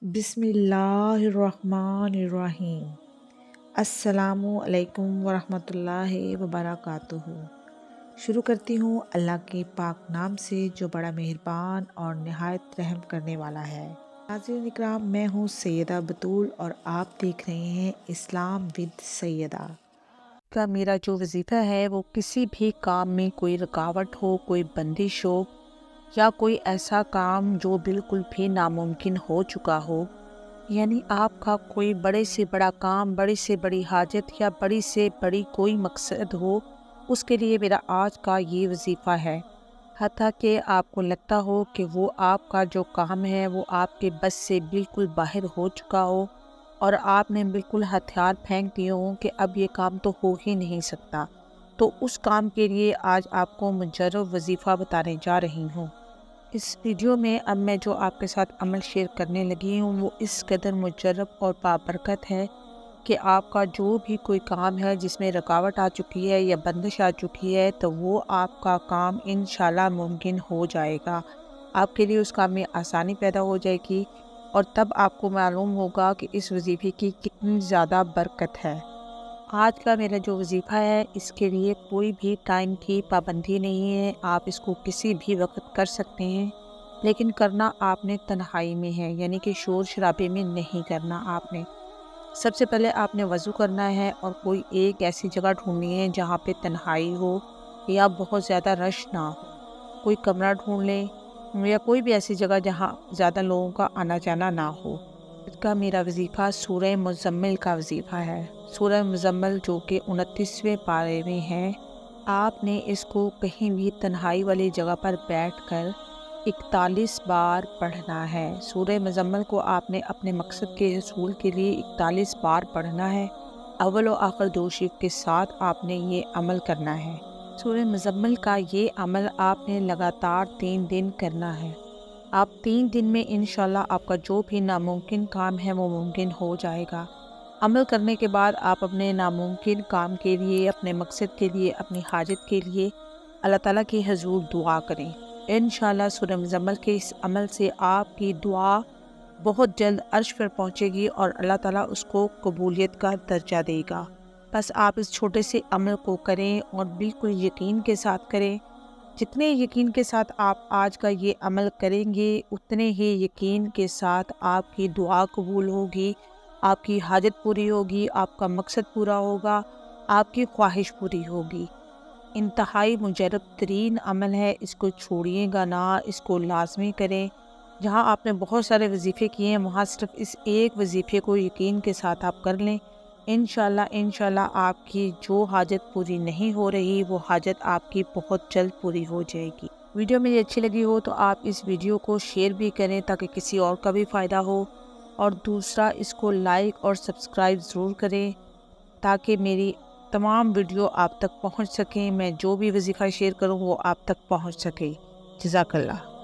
بسم اللہ الرحمن الرحیم۔ السلام علیکم ورحمۃ اللہ وبرکاتہ۔ شروع کرتی ہوں اللہ کے پاک نام سے جو بڑا مہربان اور نہایت رحم کرنے والا ہے۔ ناظرین اکرام، میں ہوں سیدہ بطول اور آپ دیکھ رہے ہیں اسلام ود سیدہ کا میرا جو وظیفہ ہے وہ کسی بھی کام میں کوئی رکاوٹ ہو، کوئی بندش ہو یا کوئی ایسا کام جو بالکل بھی ناممکن ہو چکا ہو، یعنی آپ کا کوئی بڑے سے بڑا کام، بڑی سے بڑی حاجت یا بڑی سے بڑی کوئی مقصد ہو، اس کے لیے میرا آج کا یہ وظیفہ ہے۔ حتیٰ کہ آپ کو لگتا ہو کہ وہ آپ کا جو کام ہے وہ آپ کے بس سے بالکل باہر ہو چکا ہو اور آپ نے بالکل ہتھیار پھینک دیے ہوں کہ اب یہ کام تو ہو ہی نہیں سکتا، تو اس کام کے لیے آج آپ کو مجرب وظیفہ بتانے جا رہی ہوں۔ اس ویڈیو میں اب میں جو آپ کے ساتھ عمل شیئر کرنے لگی ہوں وہ اس قدر مجرب اور بابرکت ہے کہ آپ کا جو بھی کوئی کام ہے جس میں رکاوٹ آ چکی ہے یا بندش آ چکی ہے تو وہ آپ کا کام انشاءاللہ ممکن ہو جائے گا۔ آپ کے لیے اس کام میں آسانی پیدا ہو جائے گی اور تب آپ کو معلوم ہوگا کہ اس وظیفے کی کتنی زیادہ برکت ہے۔ آج کا میرا جو وظیفہ ہے اس کے لیے کوئی بھی ٹائم کی پابندی نہیں ہے، آپ اس کو کسی بھی وقت کر سکتے ہیں، لیکن کرنا آپ نے تنہائی میں ہے، یعنی کہ شور شرابے میں نہیں کرنا۔ آپ نے سب سے پہلے آپ نے وضو کرنا ہے اور کوئی ایک ایسی جگہ ڈھونڈنی ہے جہاں پہ تنہائی ہو یا بہت زیادہ رش نہ ہو۔ کوئی کمرہ ڈھونڈ لیں یا کوئی بھی ایسی جگہ جہاں زیادہ لوگوں کا آنا جانا نہ ہو۔ آج کا میرا وظیفہ سورہ مزمل کا وظیفہ ہے۔ سورہ مزمل جو کہ 29ویں پارے میں ہے، آپ نے اس کو کہیں بھی تنہائی والی جگہ پر بیٹھ کر 41 بار پڑھنا ہے۔ سورہ مزمل کو آپ نے اپنے مقصد کے حصول کے لیے 41 بار پڑھنا ہے۔ اول و آخر دو شیف کے ساتھ آپ نے یہ عمل کرنا ہے۔ سورہ مزمل کا یہ عمل آپ نے لگاتار 3 دن کرنا ہے۔ آپ 3 دن میں انشاءاللہ آپ کا جو بھی ناممکن کام ہے وہ ممکن ہو جائے گا۔ عمل کرنے کے بعد آپ اپنے ناممکن کام کے لیے، اپنے مقصد کے لیے، اپنی حاجت کے لیے اللہ تعالیٰ کے حضور دعا کریں۔ انشاءاللہ سورہ مزمل کے اس عمل سے آپ کی دعا بہت جلد عرش پر پہنچے گی اور اللہ تعالیٰ اس کو قبولیت کا درجہ دے گا۔ بس آپ اس چھوٹے سے عمل کو کریں اور بالکل یقین کے ساتھ کریں۔ جتنے یقین کے ساتھ آپ آج کا یہ عمل کریں گے اتنے ہی یقین کے ساتھ آپ کی دعا قبول ہوگی، آپ کی حاجت پوری ہوگی، آپ کا مقصد پورا ہوگا، آپ کی خواہش پوری ہوگی۔ انتہائی مجرب ترین عمل ہے، اس کو چھوڑیے گا نہ، اس کو لازمی کریں۔ جہاں آپ نے بہت سارے وظیفے کیے ہیں وہاں صرف اس ایک وظیفے کو یقین کے ساتھ آپ کر لیں۔ انشاءاللہ آپ کی جو حاجت پوری نہیں ہو رہی وہ حاجت آپ کی بہت جلد پوری ہو جائے گی۔ ویڈیو میری اچھی لگی ہو تو آپ اس ویڈیو کو شیئر بھی کریں تاکہ کسی اور کا بھی فائدہ ہو، اور دوسرا اس کو لائک اور سبسکرائب ضرور کریں تاکہ میری تمام ویڈیو آپ تک پہنچ سکیں، میں جو بھی وظیفہ شیئر کروں وہ آپ تک پہنچ سکے۔ جزاک اللہ۔